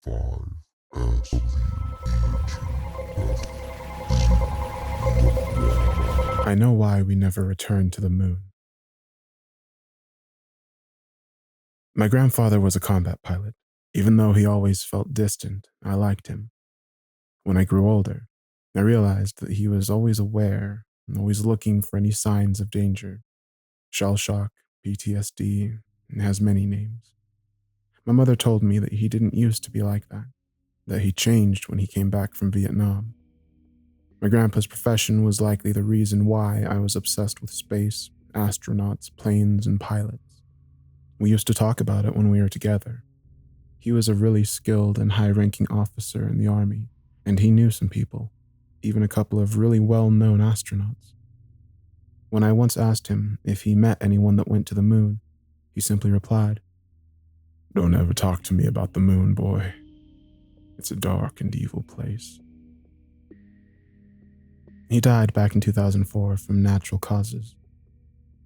I know why we never returned to the moon. My grandfather was a combat pilot. Even though he always felt distant, I liked him. When I grew older, I realized that he was always aware and always looking for any signs of danger. Shell shock, PTSD, and has many names. My mother told me that he didn't used to be like that he changed when he came back from Vietnam. My grandpa's profession was likely the reason why I was obsessed with space, astronauts, planes, and pilots. We used to talk about it when we were together. He was a really skilled and high-ranking officer in the Army, and he knew some people, even a couple of really well-known astronauts. When I once asked him if he met anyone that went to the moon, he simply replied, "Don't ever talk to me about the moon, boy. It's a dark and evil place." He died back in 2004 from natural causes.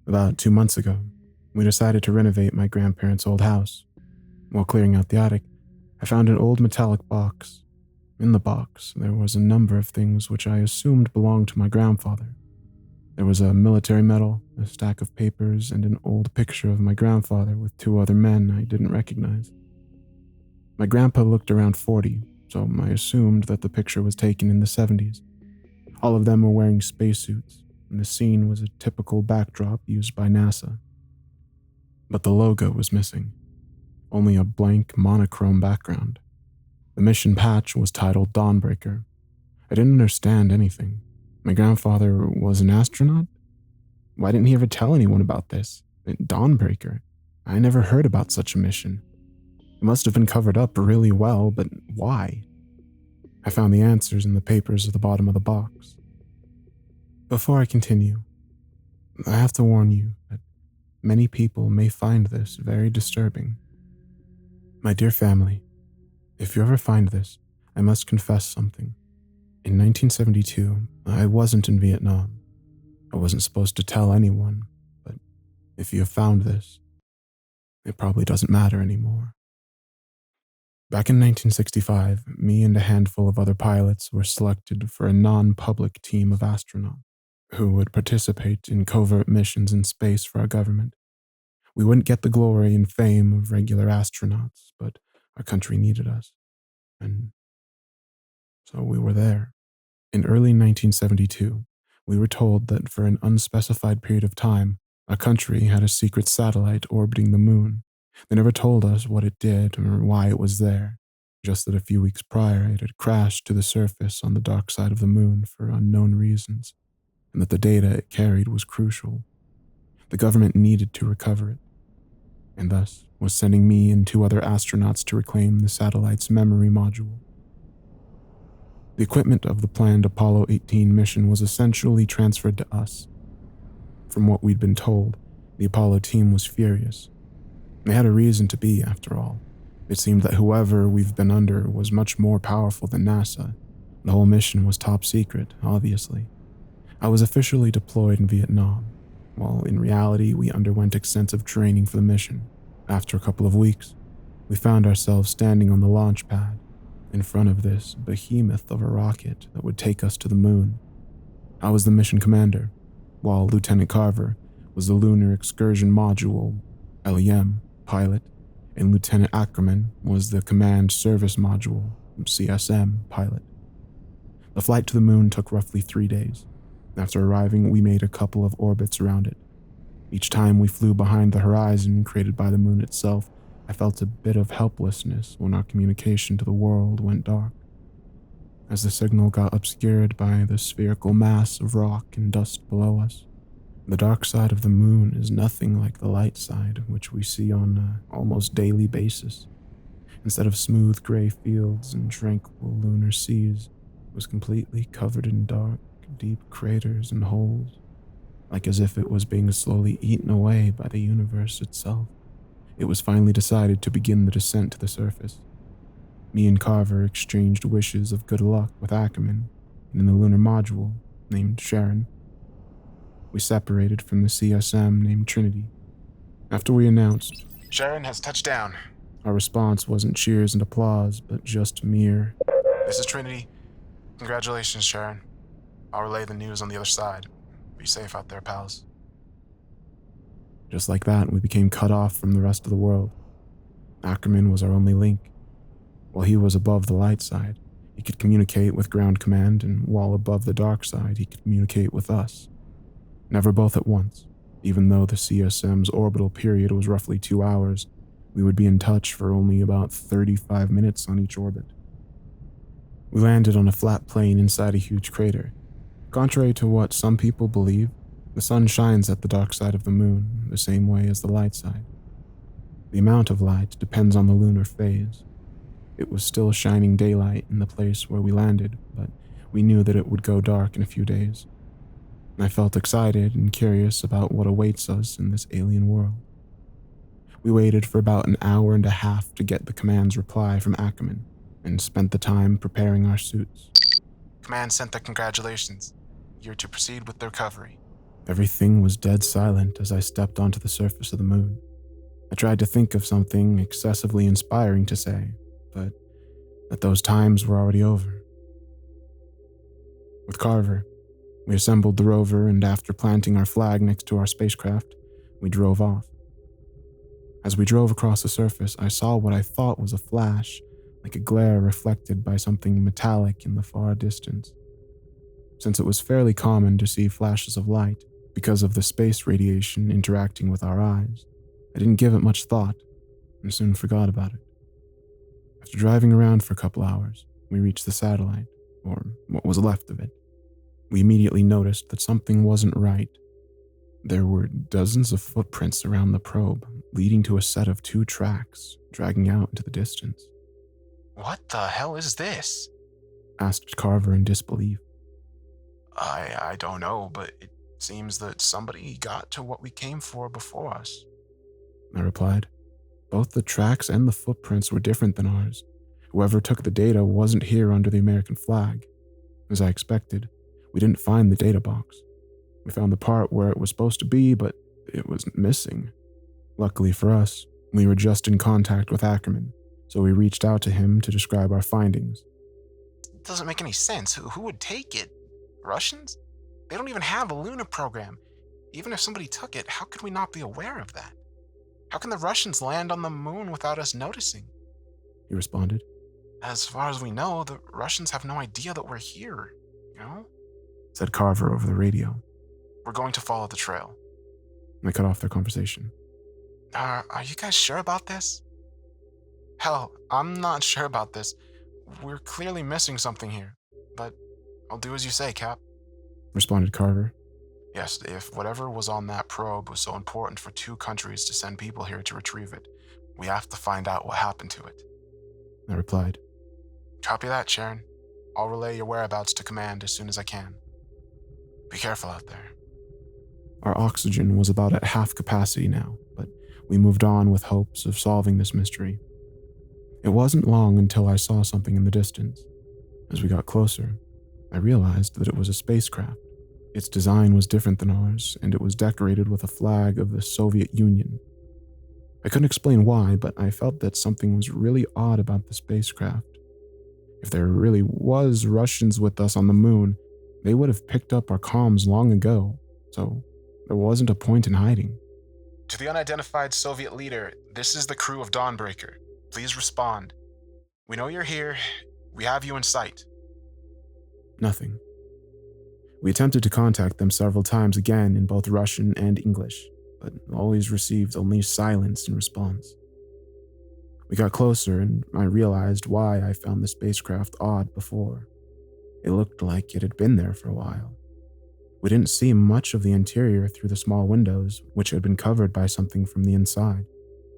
About 2 months ago, we decided to renovate my grandparents' old house. While clearing out the attic, I found an old metallic box. In the box, there was a number of things which I assumed belonged to my grandfather. There was a military medal, a stack of papers, and an old picture of my grandfather with 2 other men I didn't recognize. My grandpa looked around 40, so I assumed that the picture was taken in the 70s. All of them were wearing spacesuits, and the scene was a typical backdrop used by NASA. But the logo was missing. Only a blank monochrome background. The mission patch was titled Dawnbreaker. I didn't understand anything. My grandfather was an astronaut? Why didn't he ever tell anyone about this? Dawnbreaker? I never heard about such a mission. It must have been covered up really well, but why? I found the answers in the papers at the bottom of the box. Before I continue, I have to warn you that many people may find this very disturbing. My dear family, if you ever find this, I must confess something. In 1972, I wasn't in Vietnam. I wasn't supposed to tell anyone, but if you have found this, it probably doesn't matter anymore. Back in 1965, me and a handful of other pilots were selected for a non-public team of astronauts who would participate in covert missions in space for our government. We wouldn't get the glory and fame of regular astronauts, but our country needed us. And so we were there. In early 1972, we were told that for an unspecified period of time, our country had a secret satellite orbiting the moon. They never told us what it did or why it was there, just that a few weeks prior it had crashed to the surface on the dark side of the moon for unknown reasons, and that the data it carried was crucial. The government needed to recover it, and thus was sending me and 2 other astronauts to reclaim the satellite's memory module. The equipment of the planned Apollo 18 mission was essentially transferred to us. From what we'd been told, the Apollo team was furious. They had a reason to be, after all. It seemed that whoever we've been under was much more powerful than NASA. The whole mission was top secret, obviously. I was officially deployed in Vietnam, while in reality we underwent extensive training for the mission. After a couple of weeks, we found ourselves standing on the launch pad, in front of this behemoth of a rocket that would take us to the moon. I was the mission commander, while Lieutenant Carver was the Lunar Excursion Module, LEM, pilot, and Lieutenant Ackerman was the Command Service Module, CSM, pilot. The flight to the moon took roughly 3 days. After arriving, we made a couple of orbits around it. Each time we flew behind the horizon created by the moon itself, I felt a bit of helplessness when our communication to the world went dark. As the signal got obscured by the spherical mass of rock and dust below us, the dark side of the moon is nothing like the light side, which we see on an almost daily basis. Instead of smooth gray fields and tranquil lunar seas, it was completely covered in dark, deep craters and holes, like as if it was being slowly eaten away by the universe itself. It was finally decided to begin the descent to the surface. Me and Carver exchanged wishes of good luck with Ackerman, and in the lunar module, named Sharon, we separated from the CSM named Trinity. After we announced, "Sharon has touched down. Our response wasn't cheers and applause, but just mere, "This is Trinity. Congratulations, Sharon. I'll relay the news on the other side. Be safe out there, pals." Just like that, we became cut off from the rest of the world. Ackerman was our only link. While he was above the light side, he could communicate with ground command, and while above the dark side, he could communicate with us. Never both at once. Even though the CSM's orbital period was roughly 2 hours, we would be in touch for only about 35 minutes on each orbit. We landed on a flat plain inside a huge crater. Contrary to what some people believe, the sun shines at the dark side of the moon the same way as the light side. The amount of light depends on the lunar phase. It was still shining daylight in the place where we landed, but we knew that it would go dark in a few days. I felt excited and curious about what awaits us in this alien world. We waited for about an hour and a half to get the command's reply from Ackerman, and spent the time preparing our suits. "Command sent their congratulations. You're to proceed with the recovery." Everything was dead silent as I stepped onto the surface of the moon. I tried to think of something excessively inspiring to say, but that those times were already over. With Carver, we assembled the rover, and after planting our flag next to our spacecraft, we drove off. As we drove across the surface, I saw what I thought was a flash, like a glare reflected by something metallic in the far distance. Since it was fairly common to see flashes of light because of the space radiation interacting with our eyes, I didn't give it much thought and soon forgot about it. After driving around for a couple hours, we reached the satellite, or what was left of it. We immediately noticed that something wasn't right. There were dozens of footprints around the probe, leading to a set of 2 tracks dragging out into the distance. "What the hell is this?" asked Carver in disbelief. I don't know, but it seems that somebody got to what we came for before us," I replied. Both the tracks and the footprints were different than ours. Whoever took the data wasn't here under the American flag. As I expected, we didn't find the data box. We found the part where it was supposed to be, but it was missing. Luckily for us, we were just in contact with Ackerman, so we reached out to him to describe our findings. "It doesn't make any sense. Who would take it? Russians? They don't even have a lunar program. Even if somebody took it, how could we not be aware of that? How can the Russians land on the moon without us noticing?" he responded. "As far as we know, the Russians have no idea that we're here, said Carver over the radio. "We're going to follow the trail." I cut off their conversation. Are you guys sure about this?" "Hell, I'm not sure about this. We're clearly missing something here, but I'll do as you say, Cap," responded Carver. "Yes, if whatever was on that probe was so important for 2 countries to send people here to retrieve it, we have to find out what happened to it," I replied. "Copy that, Sharon. I'll relay your whereabouts to command as soon as I can. Be careful out there." Our oxygen was about at half capacity now, but we moved on with hopes of solving this mystery. It wasn't long until I saw something in the distance. As we got closer, I realized that it was a spacecraft. Its design was different than ours, and it was decorated with a flag of the Soviet Union. I couldn't explain why, but I felt that something was really odd about the spacecraft. If there really was Russians with us on the moon, they would have picked up our comms long ago, so there wasn't a point in hiding. "To the unidentified Soviet leader, this is the crew of Dawnbreaker. Please respond. We know you're here. We have you in sight." Nothing. We attempted to contact them several times again in both Russian and English, but always received only silence in response. We got closer, and I realized why I found the spacecraft odd before. It looked like it had been there for a while. We didn't see much of the interior through the small windows, which had been covered by something from the inside.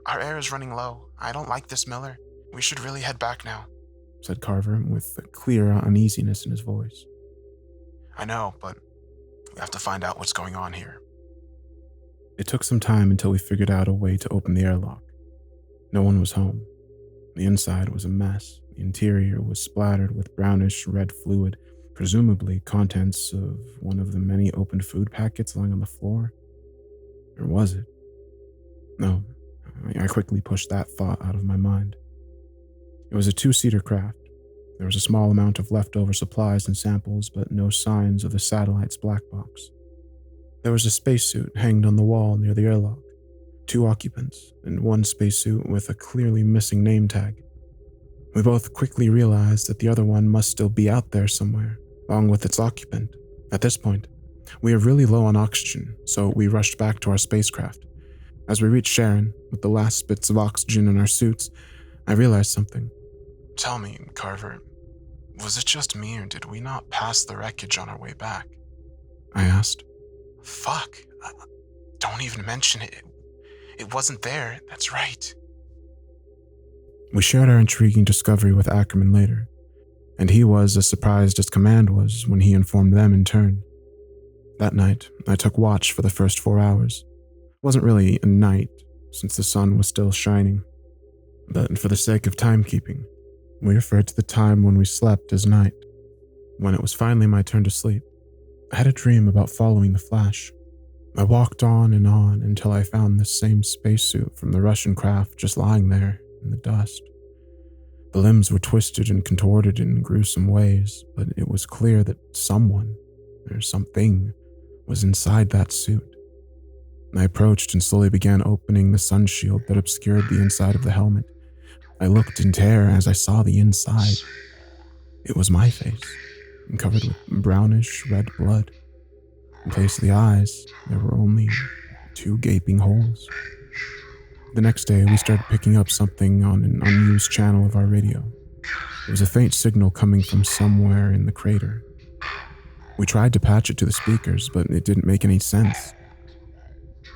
"Our air is running low. I don't like this, Miller. We should really head back now," said Carver, with a clear uneasiness in his voice. "I know, but we have to find out what's going on here." It took some time until we figured out a way to open the airlock. No one was home. The inside was a mess. The interior was splattered with brownish red fluid, presumably contents of one of the many opened food packets lying on the floor. Or was it? No, I quickly pushed that thought out of my mind. It was a two-seater craft. There was a small amount of leftover supplies and samples, but no signs of the satellite's black box. There was a spacesuit hanged on the wall near the airlock, 2 occupants, and 1 spacesuit with a clearly missing name tag. We both quickly realized that the other one must still be out there somewhere, along with its occupant. At this point, we were really low on oxygen, so we rushed back to our spacecraft. As we reached Sharon, with the last bits of oxygen in our suits, I realized something. Tell me, Carver, was it just me or did we not pass the wreckage on our way back? I asked. Fuck. Don't even mention it. It wasn't there, that's right. We shared our intriguing discovery with Ackerman later, and he was as surprised as Command was when he informed them in turn. That night, I took watch for the first 4 hours. It wasn't really a night, since the sun was still shining, but for the sake of timekeeping, we referred to the time when we slept as night. When it was finally my turn to sleep, I had a dream about following the flash. I walked on until I found the same spacesuit from the Russian craft just lying there in the dust. The limbs were twisted and contorted in gruesome ways, but it was clear that someone, or something, was inside that suit. I approached and slowly began opening the sun shield that obscured the inside of the helmet. I looked in terror as I saw the inside. It was my face, covered with brownish red blood. In place of the eyes, there were only 2 gaping holes. The next day, we started picking up something on an unused channel of our radio. It was a faint signal coming from somewhere in the crater. We tried to patch it to the speakers, but it didn't make any sense.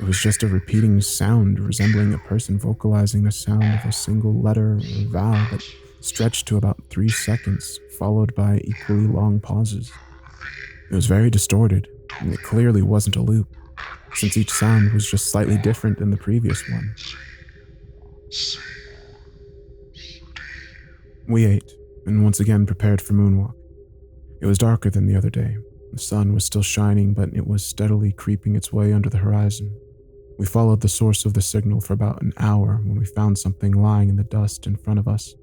It was just a repeating sound resembling a person vocalizing the sound of a single letter or vowel that stretched to about 3 seconds, followed by equally long pauses. It was very distorted, and it clearly wasn't a loop, since each sound was just slightly different than the previous one. We ate, and once again prepared for Moonwalk. It was darker than the other day. The sun was still shining, but it was steadily creeping its way under the horizon. We followed the source of the signal for about an hour when we found something lying in the dust in front of us.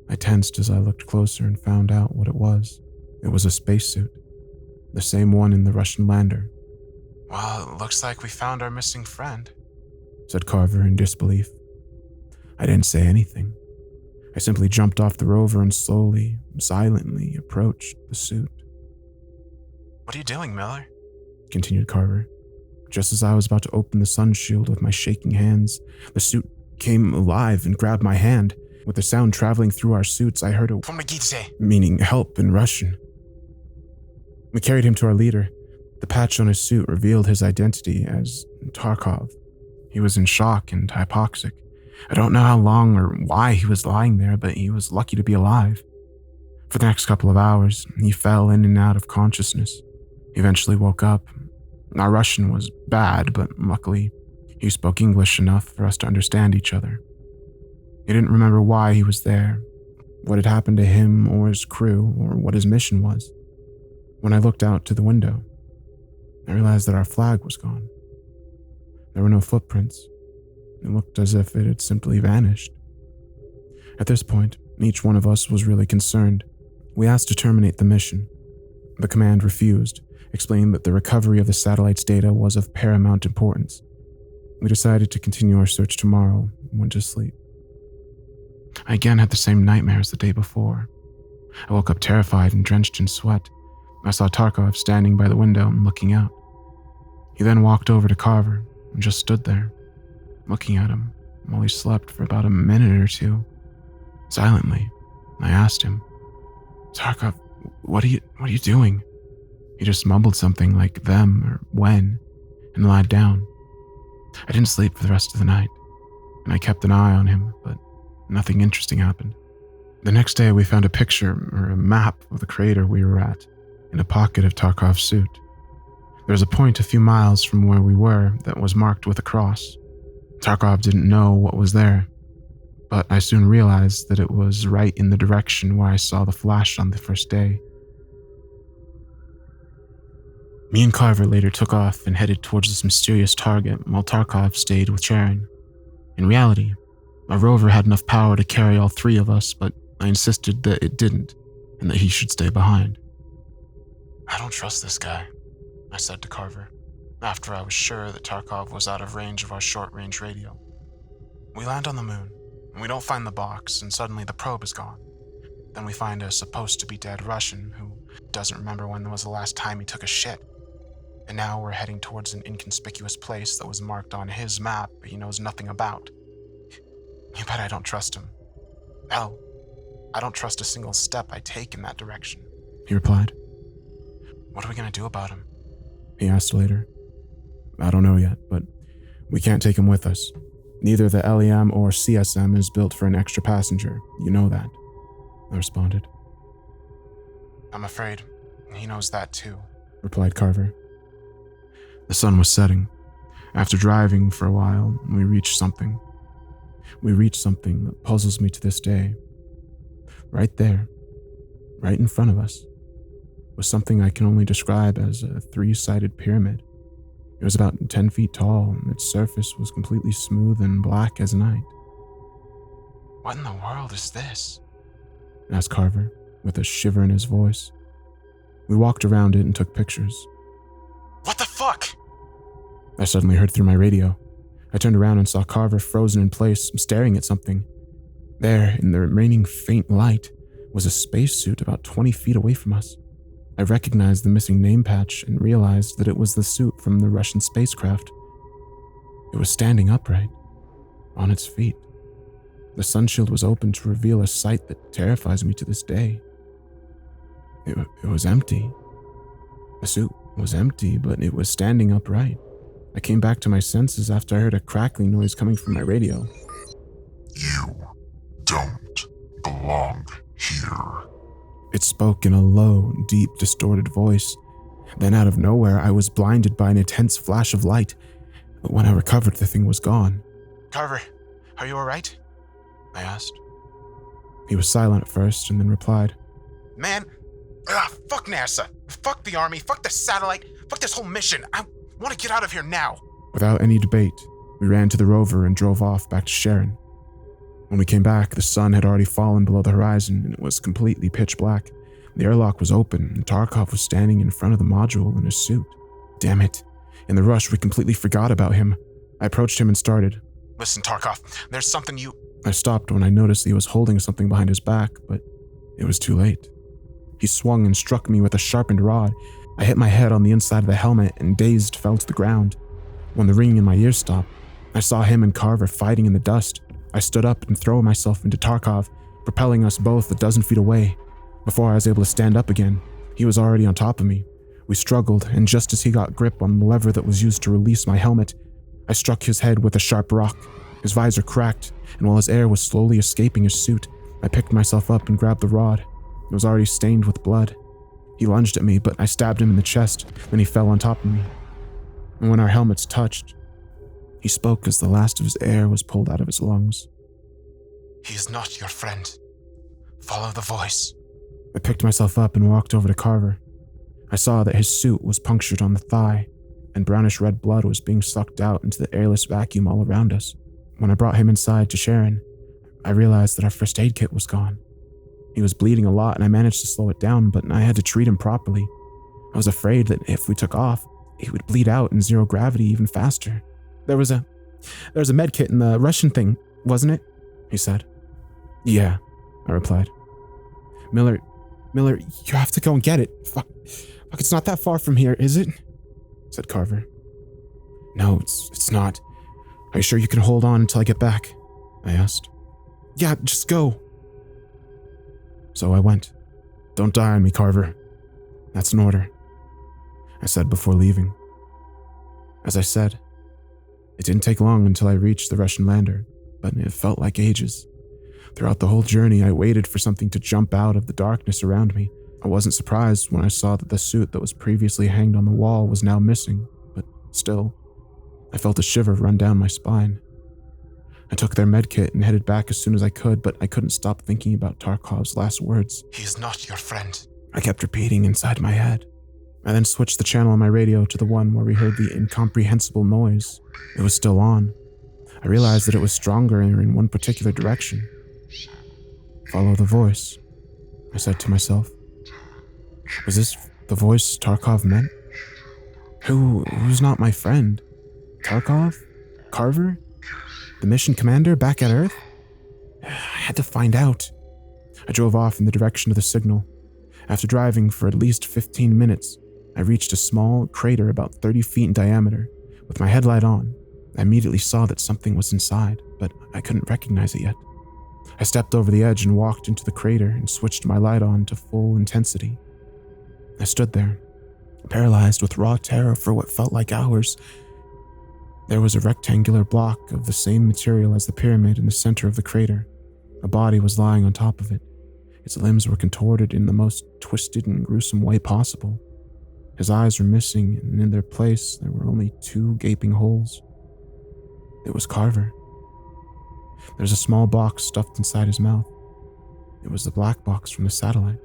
I tensed as I looked closer and found out what it was. It was a spacesuit, the same one in the Russian lander. Well, it looks like we found our missing friend, said Carver in disbelief. I didn't say anything. I simply jumped off the rover and slowly, silently approached the suit. What are you doing, Miller? Continued Carver. Just as I was about to open the sun shield with my shaking hands, the suit came alive and grabbed my hand. With the sound traveling through our suits, I heard a meaning help in Russian. We carried him to our leader. The patch on his suit revealed his identity as Tarkov. He was in shock and hypoxic. I don't know how long or why he was lying there, but he was lucky to be alive. For the next couple of hours, he fell in and out of consciousness. He eventually woke up. Our Russian was bad, but luckily, he spoke English enough for us to understand each other. He didn't remember why he was there, what had happened to him or his crew, or what his mission was. When I looked out to the window, I realized that our flag was gone. There were no footprints. It looked as if it had simply vanished. At this point, each one of us was really concerned. We asked to terminate the mission. The command refused, explaining that the recovery of the satellite's data was of paramount importance. We decided to continue our search tomorrow and went to sleep. I again had the same nightmare as the day before. I woke up terrified and drenched in sweat. I saw Tarkov standing by the window and looking out. He then walked over to Carver and just stood there, looking at him while he slept for about a minute or two. Silently, I asked him, "Tarkov, what are you doing?" He just mumbled something like them or when and lied down. I didn't sleep for the rest of the night, and I kept an eye on him, but nothing interesting happened. The next day, we found a picture or a map of the crater we were at in a pocket of Tarkov's suit. There was a point a few miles from where we were that was marked with a cross. Tarkov didn't know what was there, but I soon realized that it was right in the direction where I saw the flash on the first day. Me and Carver later took off and headed towards this mysterious target while Tarkov stayed with Sharon. In reality, our rover had enough power to carry all three of us, but I insisted that it didn't, and that he should stay behind. I don't trust this guy, I said to Carver, after I was sure that Tarkov was out of range of our short-range radio. We land on the moon, and we don't find the box, and suddenly the probe is gone. Then we find a supposed-to-be-dead Russian who doesn't remember when was the last time he took a shit. And now we're heading towards an inconspicuous place that was marked on his map he knows nothing about. You bet I don't trust him. Hell, I don't trust a single step I take in that direction, he replied. What are we going to do about him? He asked later. I don't know yet, but we can't take him with us. Neither the LEM or CSM is built for an extra passenger. You know that, I responded. I'm afraid he knows that too, replied Carver. The sun was setting. After driving for a while, we reached something. We reached something that puzzles me to this day. Right there, right in front of us, was something I can only describe as a three-sided pyramid. It was about 10 feet tall, and its surface was completely smooth and black as night. What in the world is this? Asked Carver, with a shiver in his voice. We walked around it and took pictures. What the fuck? I suddenly heard through my radio. I turned around and saw Carver frozen in place, staring at something. There, in the remaining faint light, was a spacesuit about 20 feet away from us. I recognized the missing name patch and realized that it was the suit from the Russian spacecraft. It was standing upright, on its feet. The sunshield was open to reveal a sight that terrifies me to this day. It was empty. The suit was empty, but it was standing upright. I came back to my senses after I heard a crackling noise coming from my radio. You don't belong here. It spoke in a low, deep, distorted voice. Then out of nowhere, I was blinded by an intense flash of light. But when I recovered, the thing was gone. Carver, are you alright? I asked. He was silent at first and then replied, Man, fuck NASA, fuck the army, fuck the satellite, fuck this whole mission. I want to get out of here now. Without any debate, we ran to the rover and drove off back to Sharon. When we came back, the sun had already fallen below the horizon and it was completely pitch black. The airlock was open and Tarkov was standing in front of the module in his suit. Damn it. In the rush, we completely forgot about him. I approached him and started. Listen, Tarkov, there's something you... I stopped when I noticed he was holding something behind his back, but it was too late. He swung and struck me with a sharpened rod. I hit my head on the inside of the helmet and dazed fell to the ground. When the ringing in my ears stopped, I saw him and Carver fighting in the dust. I stood up and threw myself into Tarkov, propelling us both a dozen feet away. Before I was able to stand up again, he was already on top of me. We struggled, and just as he got grip on the lever that was used to release my helmet, I struck his head with a sharp rock. His visor cracked, and while his air was slowly escaping his suit, I picked myself up and grabbed the rod. It was already stained with blood. He lunged at me, but I stabbed him in the chest, then he fell on top of me. And when our helmets touched, he spoke as the last of his air was pulled out of his lungs. He is not your friend. Follow the voice. I picked myself up and walked over to Carver. I saw that his suit was punctured on the thigh, and brownish red blood was being sucked out into the airless vacuum all around us. When I brought him inside to Sharon, I realized that our first aid kit was gone. He was bleeding a lot and I managed to slow it down, but I had to treat him properly. I was afraid that if we took off, he would bleed out in zero gravity even faster. There was a med kit in the Russian thing, wasn't it? He said. Yeah, I replied. Miller, you have to go and get it. Fuck, it's not that far from here, is it? Said Carver. No, it's not. Are you sure you can hold on until I get back? I asked. Yeah, just go. So I went. Don't die on me, Carver. That's an order, I said before leaving. As I said, it didn't take long until I reached the Russian lander, but it felt like ages. Throughout the whole journey, I waited for something to jump out of the darkness around me. I wasn't surprised when I saw that the suit that was previously hanged on the wall was now missing, but still, I felt a shiver run down my spine. I took their medkit and headed back as soon as I could, but I couldn't stop thinking about Tarkov's last words. He is not your friend, I kept repeating inside my head. I then switched the channel on my radio to the one where we heard the incomprehensible noise. It was still on. I realized that it was stronger in one particular direction. Follow the voice, I said to myself. Was this the voice Tarkov meant? Who's not my friend? Tarkov? Carver? The mission commander back at Earth? I had to find out. I drove off in the direction of the signal. After driving for at least 15 minutes, I reached a small crater about 30 feet in diameter. With my headlight on, I immediately saw that something was inside, but I couldn't recognize it yet. I stepped over the edge and walked into the crater and switched my light on to full intensity. I stood there, paralyzed with raw terror for what felt like hours. There was a rectangular block of the same material as the pyramid in the center of the crater. A body was lying on top of it. Its limbs were contorted in the most twisted and gruesome way possible. His eyes were missing, and in their place there were only 2 gaping holes. It was Carver. There was a small box stuffed inside his mouth. It was the black box from the satellite.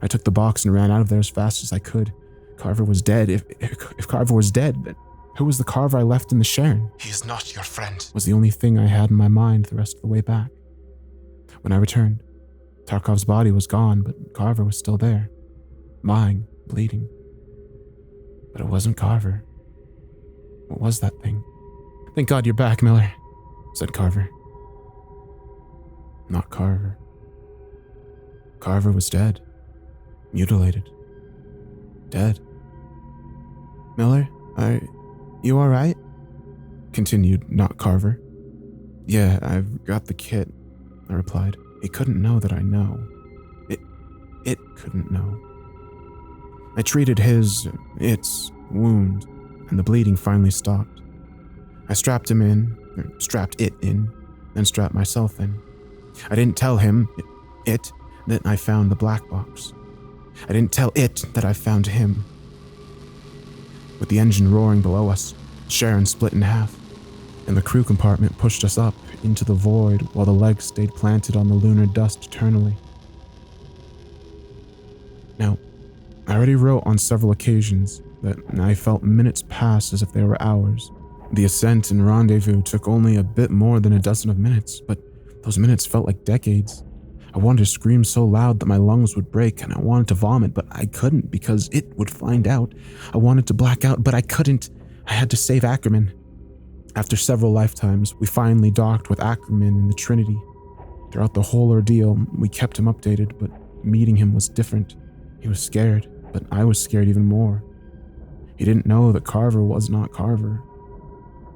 I took the box and ran out of there as fast as I could. Carver was dead. If Carver was dead, then who was the Carver I left in the Sharon? He is not your friend. Was the only thing I had in my mind the rest of the way back. When I returned, Tarkov's body was gone, but Carver was still there, lying, bleeding. But it wasn't Carver. What was that thing? Thank God you're back, Miller, said Carver. Not Carver. Carver was dead. Mutilated. Dead. Miller, are you alright? Continued Not Carver. Yeah, I've got the kit, I replied. It couldn't know that I know. It couldn't know. I treated its wound, and the bleeding finally stopped. I strapped it in, then strapped myself in. I didn't tell him, that I found the black box. I didn't tell it that I found him. With the engine roaring below us, Sharon split in half, and the crew compartment pushed us up into the void while the legs stayed planted on the lunar dust eternally. Now, I already wrote on several occasions that I felt minutes pass as if they were hours. The ascent and rendezvous took only a bit more than a dozen of minutes, but those minutes felt like decades. I wanted to scream so loud that my lungs would break, and I wanted to vomit, but I couldn't because it would find out. I wanted to black out, but I couldn't. I had to save Ackerman. After several lifetimes, we finally docked with Ackerman in the Trinity. Throughout the whole ordeal, we kept him updated, but meeting him was different. He was scared, but I was scared even more. He didn't know that Carver was not Carver.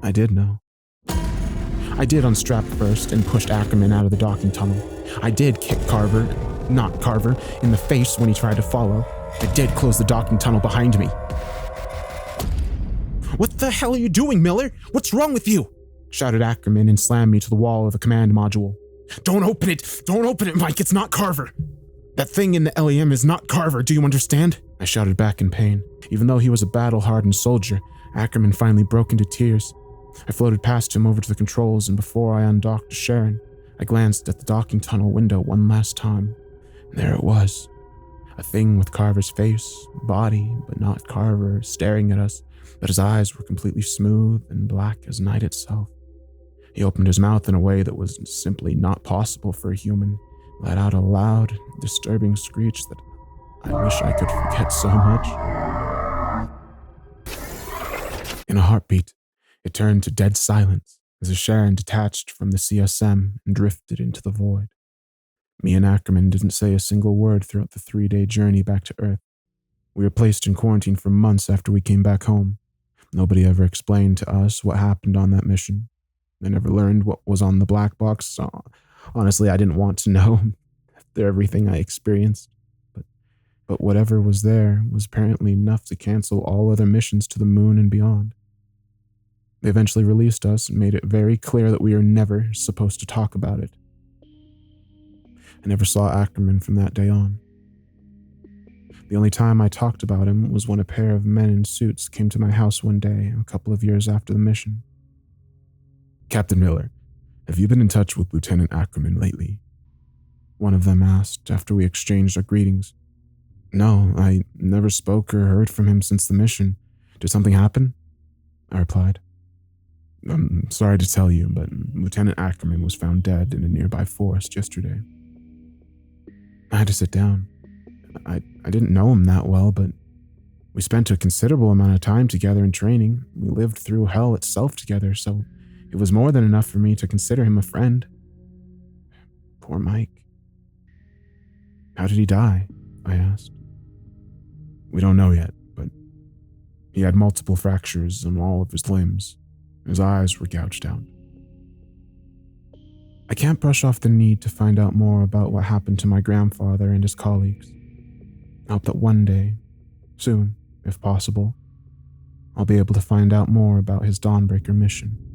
I did know. I did unstrap first and pushed Ackerman out of the docking tunnel. I did kick Carver, not Carver, in the face when he tried to follow. I did close the docking tunnel behind me. "What the hell are you doing, Miller? What's wrong with you?" shouted Ackerman and slammed me to the wall of the command module. Don't open it, Mike, it's not Carver. That thing in the LEM is not Carver, do you understand? I shouted back in pain. Even though he was a battle-hardened soldier, Ackerman finally broke into tears. I floated past him over to the controls, and before I undocked to Sharon, I glanced at the docking tunnel window one last time. And there it was. A thing with Carver's face, body, but not Carver, staring at us, but his eyes were completely smooth and black as night itself. He opened his mouth in a way that was simply not possible for a human, let out a loud, disturbing screech that I wish I could forget so much. In a heartbeat, it turned to dead silence as the Sharon detached from the CSM and drifted into the void. Me and Ackerman didn't say a single word throughout the 3-day journey back to Earth. We were placed in quarantine for months after we came back home. Nobody ever explained to us what happened on that mission. I never learned what was on the black box, so honestly, I didn't want to know after everything I experienced. But whatever was there was apparently enough to cancel all other missions to the moon and beyond. They eventually released us and made it very clear that we are never supposed to talk about it. I never saw Ackerman from that day on. The only time I talked about him was when a pair of men in suits came to my house one day, a couple of years after the mission. "Captain Miller, have you been in touch with Lieutenant Ackerman lately?" One of them asked after we exchanged our greetings. "No, I never spoke or heard from him since the mission. Did something happen?" I replied. I'm sorry to tell you, but Lieutenant Ackerman was found dead in a nearby forest yesterday. I had to sit down. I didn't know him that well, but we spent a considerable amount of time together in training. We lived through hell itself together, so it was more than enough for me to consider him a friend. Poor Mike. How did he die? I asked. We don't know yet, but he had multiple fractures on all of his limbs. His eyes were gouged out. I can't brush off the need to find out more about what happened to my grandfather and his colleagues. I hope that one day, soon, if possible, I'll be able to find out more about his Dawnbreaker mission.